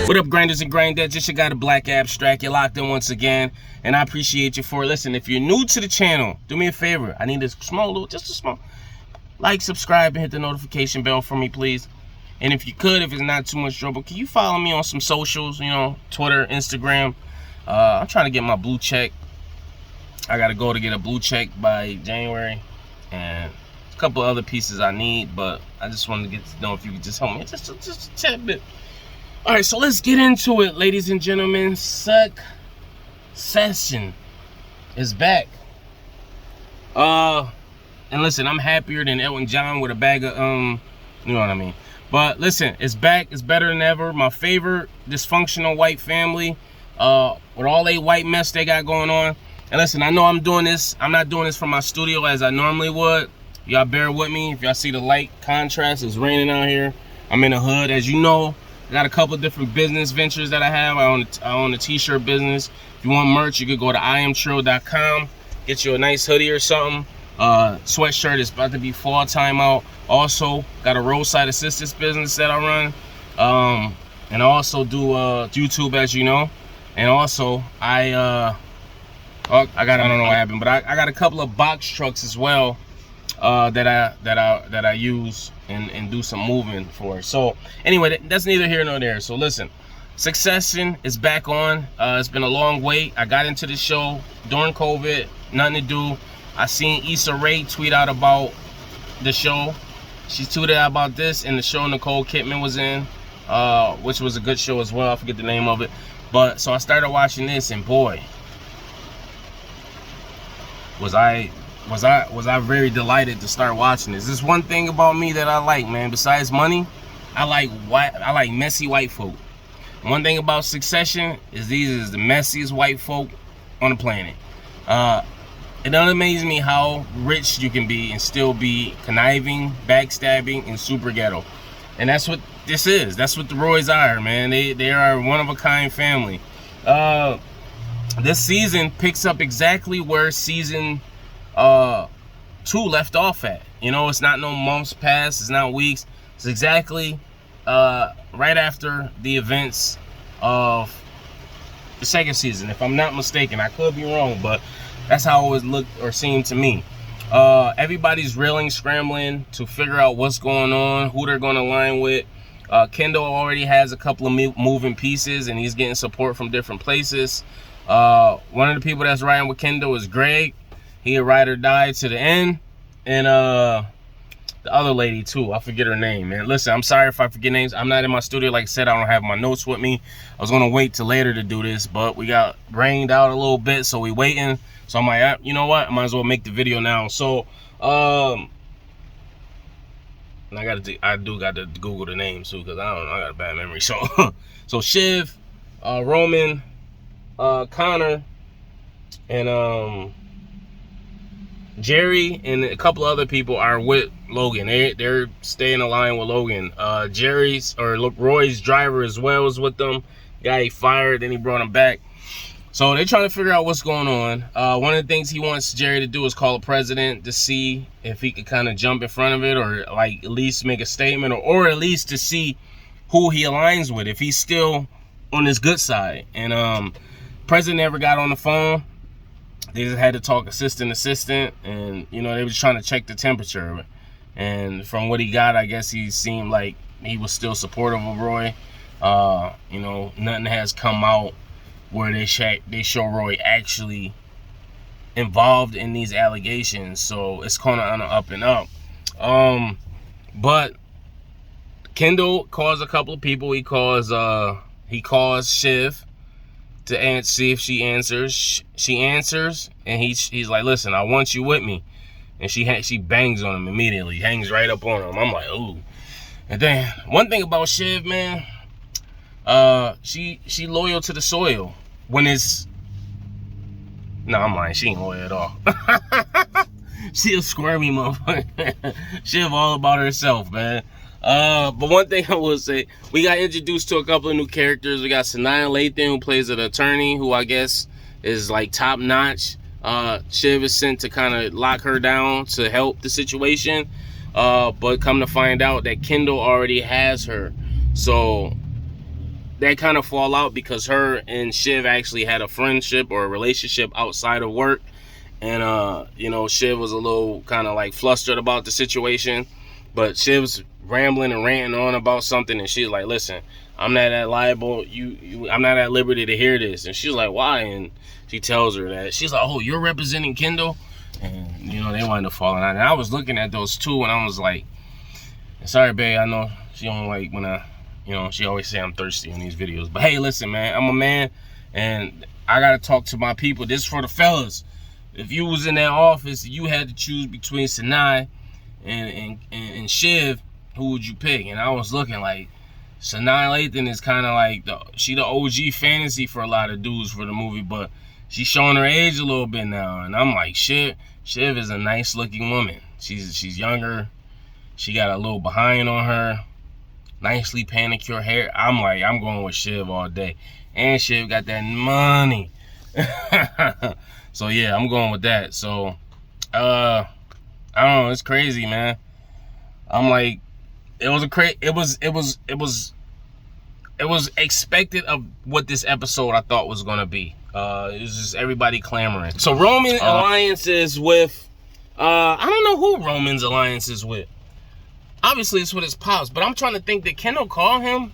What up, grinders and grindettes? Just you got a Black Abstract. You're locked in once again, and I appreciate you for it. Listen, if you're new to the channel, do me a favor. I need a small, just a small like, subscribe, and hit the notification bell for me, please. And if you could, if it's not too much trouble, can you follow me on some socials? You know, Twitter, Instagram. I'm trying to get my blue check. I gotta go to get a blue check by January, and a couple other pieces I need, but I just wanted to get to know if you could just help me just a tad bit. All right, so let's get into it, ladies and gentlemen. Succession is back. And listen, I'm happier than Elton John with a bag of you know what I mean. But listen, it's back. It's better than ever. My favorite dysfunctional white family, with all they white mess they got going on. And listen, I know I'm doing this. I'm not doing this from my studio as I normally would. Y'all bear with me. If y'all see the light contrast, it's raining out here. I'm in the hood, as you know. I got a couple different business ventures that I have. I own a t-shirt business. If you want merch, you could go to iamtrill.com. Get you a nice hoodie or something. Sweatshirt is about to be fall time out. Also, got a roadside assistance business that I run. And I also do YouTube, as you know. And also, I don't know what happened, but I got a couple of box trucks as well. That I use and do some moving for. So anyway, that's neither here nor there. So listen, Succession is back on. It's been a long wait. I got into the show during COVID, nothing to do. I seen Issa Rae tweet out about the show. She tweeted out about this, and the show Nicole Kidman was in, which was a good show as well. I forget the name of it, but so I started watching this, and boy, was I very delighted to start watching this. There's one thing about me that I like, man. Besides money, I like messy white folk. One thing about Succession is these is the messiest white folk on the planet. It doesn't amaze me how rich you can be and still be conniving, backstabbing, and super ghetto. And that's what this is. That's what the Roys are, man. They are one of a kind family. This season picks up exactly where season 2 left off at. You know, it's not no months past, it's not weeks. It's exactly right after the events of the second season, if I'm not mistaken. I could be wrong, but that's how it always looked or seemed to me. Everybody's reeling, scrambling to figure out what's going on, who they're going to align with. Kendall already has a couple of moving pieces, and he's getting support from different places. One of the people that's riding with Kendall is Greg. He a ride or die to the end. And the other lady too, I forget her name, man. Listen, I'm sorry if I forget names. I'm not in my studio. Like I said, I don't have my notes with me. I was gonna wait till later to do this, but we got rained out a little bit, so we waiting. So I'm like, you know what? I might as well make the video now. So and I do got to Google the names too, because I don't know, I got a bad memory. So so Shiv, Roman, Connor, and Jerry and a couple other people are with Logan. They're staying aligned with Logan. Roy's driver as well is with them. Guy he fired, then he brought him back. So they're trying to figure out what's going on. One of the things he wants Jerry to do is call a president to see if he could kind of jump in front of it, or like at least make a statement, or at least to see who he aligns with, if he's still on his good side. And president never got on the phone. They just had to talk assistant, and you know, they was trying to check the temperature. And from what he got, I guess he seemed like he was still supportive of Roy. You know, nothing has come out where they show Roy actually involved in these allegations, so it's kind of on the up and up. But Kendall calls a couple of people. He calls Shiv to see if she answers. She answers, and he's like, "Listen, I want you with me." And she bangs on him immediately, hangs right up on him. I'm like, ooh. And then one thing about Shiv, man, she loyal to the soil when it's. No, I'm lying. She ain't loyal at all. She a squirmy motherfucker. Shiv all about herself, man. But one thing I will say, we got introduced to a couple of new characters. We got Sanaya Lathan, who plays an attorney, who I guess is like top notch. Shiv is sent to kind of lock her down to help the situation. But come to find out that Kendall already has her. So that kind of fall out because her and Shiv actually had a friendship or a relationship outside of work. And, you know, Shiv was a little kind of like flustered about the situation. But Shiv's rambling and ranting on about something. And she's like, listen, I'm not at liable. I'm not at liberty to hear this. And she's like, why? And she tells her that. She's like, oh, you're representing Kendall? And, you know, they wind up falling out. And I was looking at those two and I was like, sorry, babe, I know she don't like when you know, she always say I'm thirsty in these videos. But hey, listen, man, I'm a man and I got to talk to my people. This is for the fellas. If you was in that office, you had to choose between Sanaa and Shiv, who would you pick? And I was looking like, Sanaa Lathan is kind of like, she the OG fantasy for a lot of dudes for the movie, but she's showing her age a little bit now. And I'm like, Shiv is a nice looking woman. She's younger. She got a little behind on her. Nicely manicured hair. I'm like, I'm going with Shiv all day. And Shiv got that money. So yeah, I'm going with that. So I don't know, it's crazy, man. I'm like, it was expected of what this episode I thought was gonna be. It was just everybody clamoring. So Roman alliance is with I don't know who Roman's alliance is with. Obviously it's with his pops, but I'm trying to think, did Kendall call him?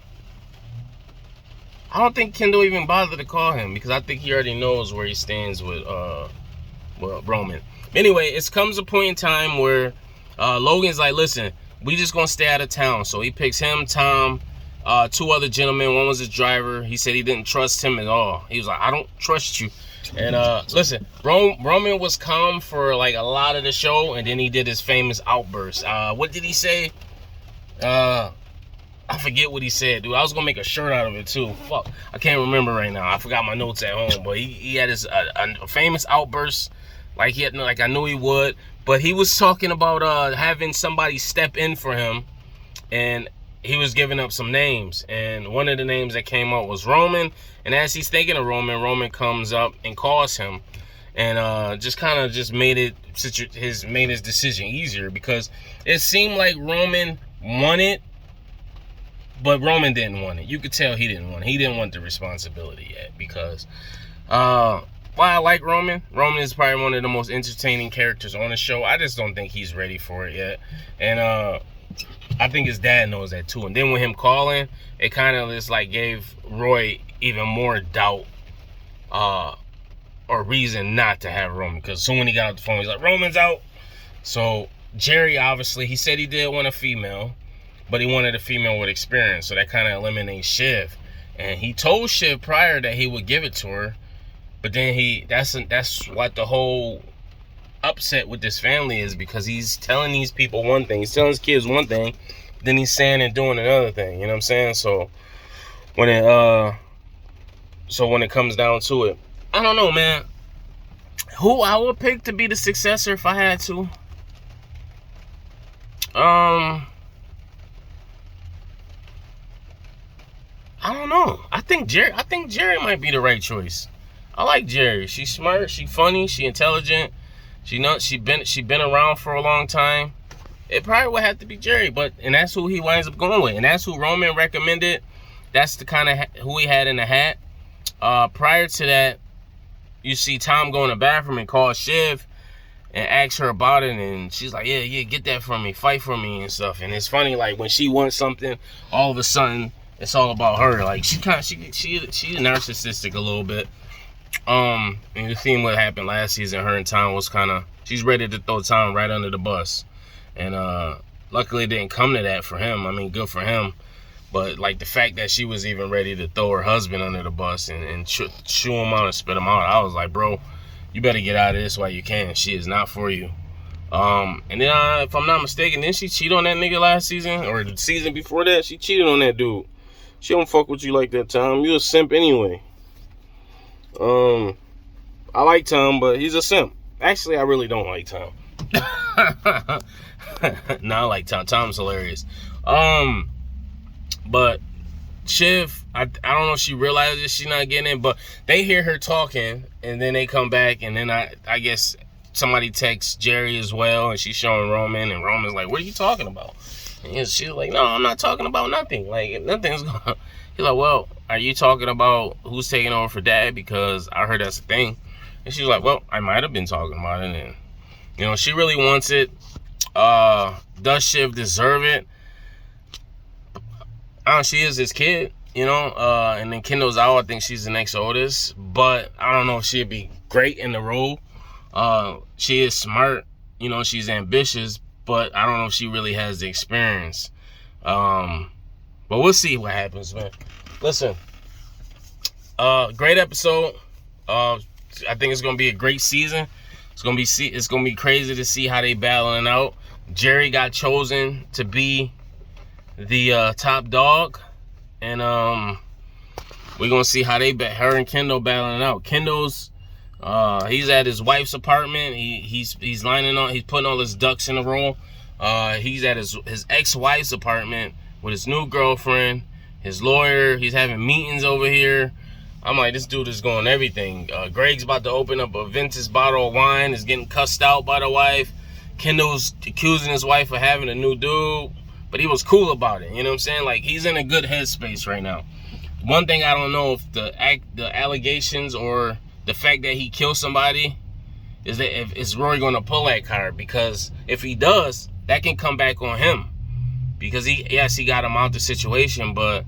I don't think Kendall even bothered to call him because I think he already knows where he stands with Roman. Anyway, it comes a point in time where Logan's like, listen, we just gonna stay out of town. So he picks him, Tom, two other gentlemen. One was his driver. He said he didn't trust him at all. He was like, I don't trust you. And listen, Roman was calm for like a lot of the show, and then he did his famous outburst. What did he say? I forget what he said, dude. I was gonna make a shirt out of it too. Fuck, I can't remember right now. I forgot my notes at home, but he had his a famous outburst, like I knew he would. But he was talking about having somebody step in for him, and he was giving up some names, and one of the names that came up was Roman. And as he's thinking of Roman comes up and calls him, and just kind of just made his decision easier, because it seemed like Roman wanted, but Roman didn't want it. You could tell he didn't want it. He didn't want the responsibility yet, because while I like Roman is probably one of the most entertaining characters on the show. I just don't think he's ready for it yet, and I think his dad knows that too. And then with him calling, it kind of just like gave Roy even more doubt or reason not to have Roman, because soon when he got off the phone, he's like, Roman's out. So Jerry, obviously, he said he did want a female, but he wanted a female with experience, so that kind of eliminates Shiv. And he told Shiv prior that he would give it to her, but then that's what the whole upset with this family is, because he's telling these people one thing, he's telling his kids one thing, then he's saying and doing another thing. You know what I'm saying? So when it comes down to it, I don't know, man. Who I would pick to be the successor if I had to? I don't know. I think Jerry might be the right choice. I like Jerry. She's smart. She funny. She intelligent. She been around for a long time. It probably would have to be Jerry, and that's who he winds up going with, and that's who Roman recommended. That's the kind of who he had in the hat. Prior to that, you see Tom go in the bathroom and call Shiv and ask her about it, and she's like, yeah, get that from me, fight for me and stuff. And it's funny, like when she wants something, all of a sudden it's all about her. Like she's narcissistic a little bit. And the theme what happened last season, her and Tom was she's ready to throw Tom right under the bus. And luckily it didn't come to that for him. I mean, good for him. But like the fact that she was even ready to throw her husband under the bus and chew him out and spit him out, I was like, bro, you better get out of this while you can. She is not for you. And then if I'm not mistaken, didn't she cheat on that nigga last season? Or the season before that? She cheated on that dude. She don't fuck with you like that, Tom. You a simp anyway. I like Tom, but he's a simp. Actually, I really don't like Tom. No, I like Tom. Tom's hilarious. But Shiv, I don't know if she realizes she's not getting it, but they hear her talking, and then they come back, and then I guess somebody texts Jerry as well, and she's showing Roman, and Roman's like, what are you talking about? And she's like, no, I'm not talking about nothing. Like, nothing's going He's like, well, are you talking about who's taking over for dad? Because I heard that's a thing. And she's like, well, I might have been talking about it. And, you know, she really wants it. Does Shiv deserve it? She is his kid, you know, and then Kendall's out. I think she's the next oldest, but I don't know if she'd be great in the role. She is smart, you know, she's ambitious, but I don't know if she really has the experience. But we'll see what happens, man. Listen, great episode. I think it's gonna be a great season. It's gonna be crazy to see how they battling out. Jerry got chosen to be the top dog, and we're gonna see how her and Kendall battling out. Kendall's he's at his wife's apartment. He's putting all his ducks in a row. He's at his ex-wife's apartment with his new girlfriend, his lawyer. He's having meetings over here. I'm like, this dude is going everything. Greg's about to open up a vintage bottle of wine. Is getting cussed out by the wife. Kendall's accusing his wife of having a new dude, but he was cool about it. You know what I'm saying? Like, he's in a good headspace right now. One thing I don't know if the allegations or the fact that he killed somebody is Roy going to pull that card, because if he does, that can come back on him, because he got him out the situation, but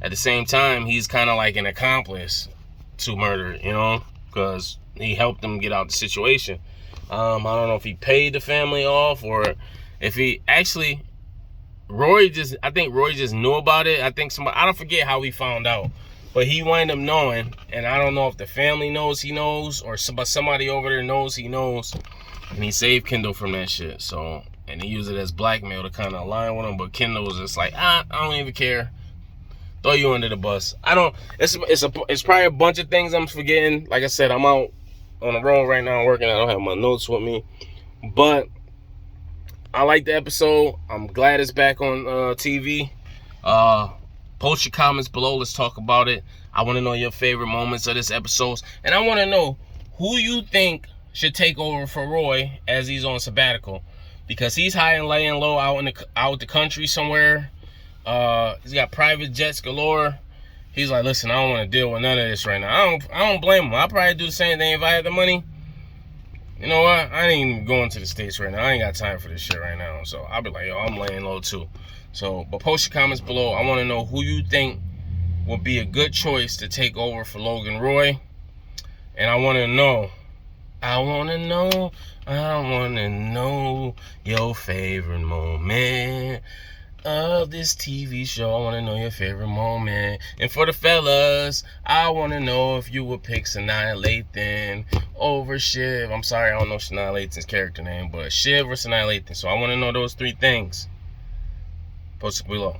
at the same time he's kind of like an accomplice to murder, you know, because he helped them get out the situation. I don't know if he paid the family off or if he actually I think Roy just knew about it. I think I don't forget how he found out, but he wound up knowing, and I don't know if the family knows he knows or somebody over there knows he knows, and he saved Kendall from that shit. So, and he used it as blackmail to kind of align with him, but Kendall was just like, I don't even care. Throw you under the bus. It's probably a bunch of things I'm forgetting. Like I said, I'm out on the road right now working. I don't have my notes with me, but I like the episode. I'm glad it's back on TV. Post your comments below. Let's talk about it. I want to know your favorite moments of this episode, and I want to know who you think should take over for Roy as he's on sabbatical, because he's high and laying low out the country somewhere. He's got private jets galore. He's like, listen, I don't want to deal with none of this right now. I don't blame him. I'll probably do the same thing if I had the money. You know what? I ain't even going to the States right now. I ain't got time for this shit right now. So I'll be like, yo, I'm laying low too. So, but post your comments below. I want to know who you think would be a good choice to take over for Logan Roy. And I want to know your favorite moment of this TV show. I want to know your favorite moment. And for the fellas, I want to know if you would pick Sanaa Lathan over Shiv. I'm sorry, I don't know Sanaa Lathan's character name, but Shiv or Sanaa Lathan. So I want to know those three things. Post it below.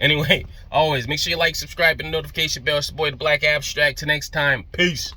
Anyway, always make sure you like, subscribe, and the notification bell. It's your boy, the Black Abstract. Till next time, peace.